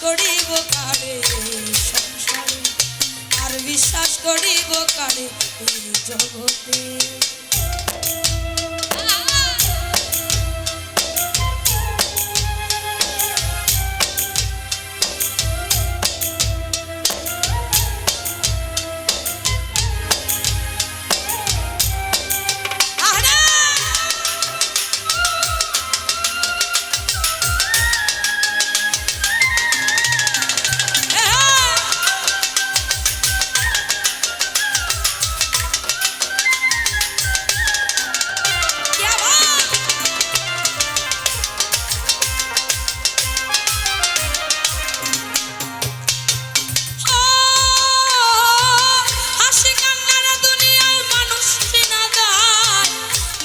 করিব কারে সংসারে, আর বিশ্বাস করিব কারে এই জগতে।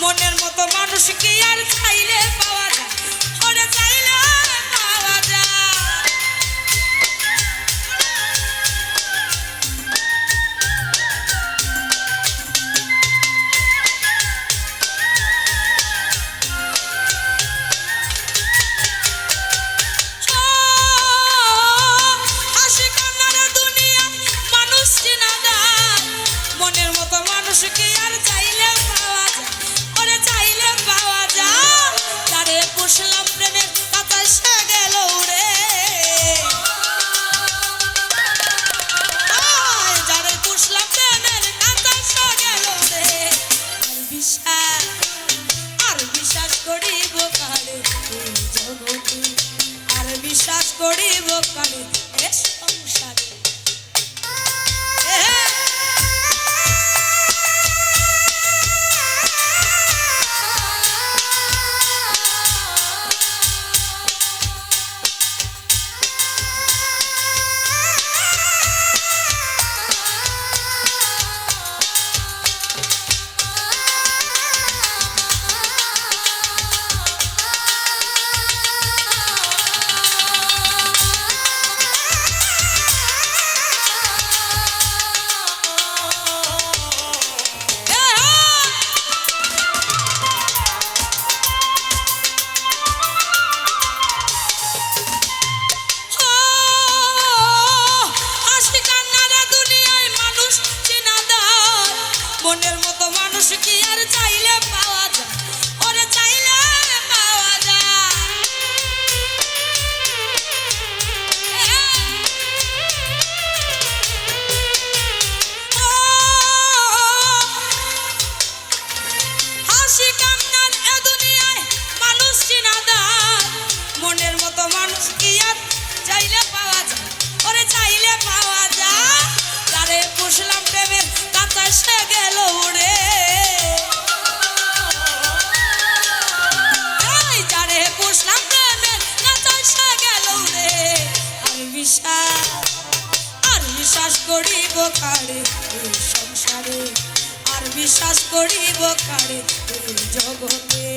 মনের মতো মানুষ কি আর চাইলে পাওয়া যায়, ওরে চাইলে পাওয়া যায়। হাসি কান্নার দুনিয়ায় মানুষ চেনা যায়, মনের মতো মানুষ কি আর চাইলে পাওয়া যায়, ওরে চাইলে পাওয়া যায়। যারে পুষলাম প্রেমের কথা সে গেল উড়ে, যারে পুষলাম প্রেমের কথা সে গেল উড়ে। আর বিশ্বাস করিব কারে এই জগতে, আর বিশ্বাস করিব কারে এ সংসারে। মনের মতো মানুষ কি আর চাইলে পাওয়া যায়, ওরে চাইলে পাওয়া যায়। হাসি কান্নার এ দুনিয়ায় মানুষ চিনা যায়, মনের মতো মানুষ কি আর চাইলে পাওয়া যায়, ওরে চাইলে পাওয়া যায়। যারে পুষলাম প্রেমের কথা সে গেল উড়ে, যারে পুষলাম প্রেমের কথা সে গেল উড়ে। আর বিশ্বাস করিব কারে এই সংসারে, আর বিশ্বাস করিব কারে এই জগতে।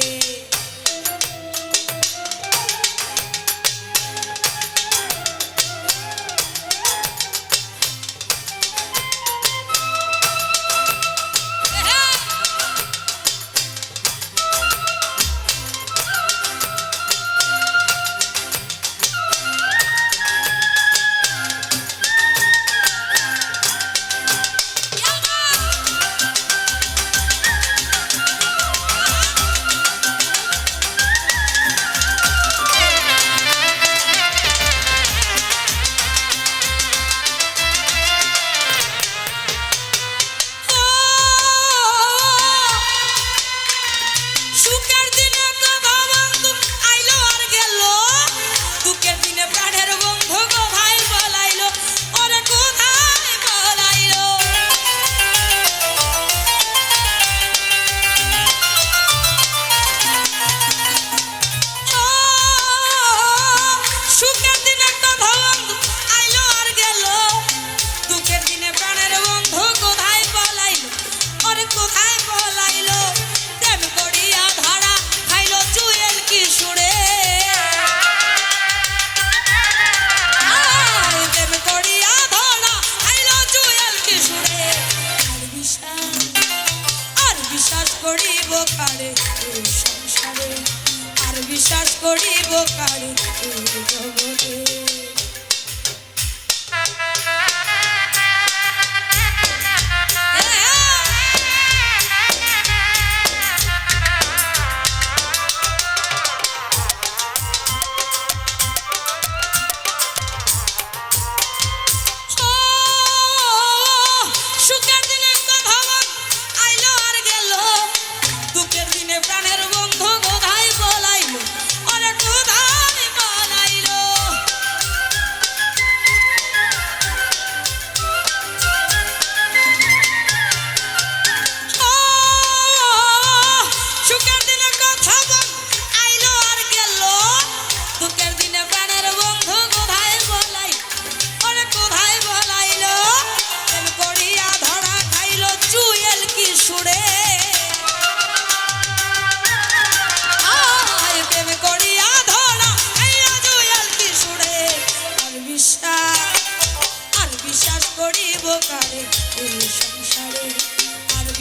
বিশ্বাস করিব কারে এই জগতে।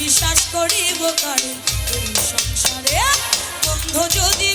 বিশ্বাস করিব কারে এই সংসারে বন্ধু যদি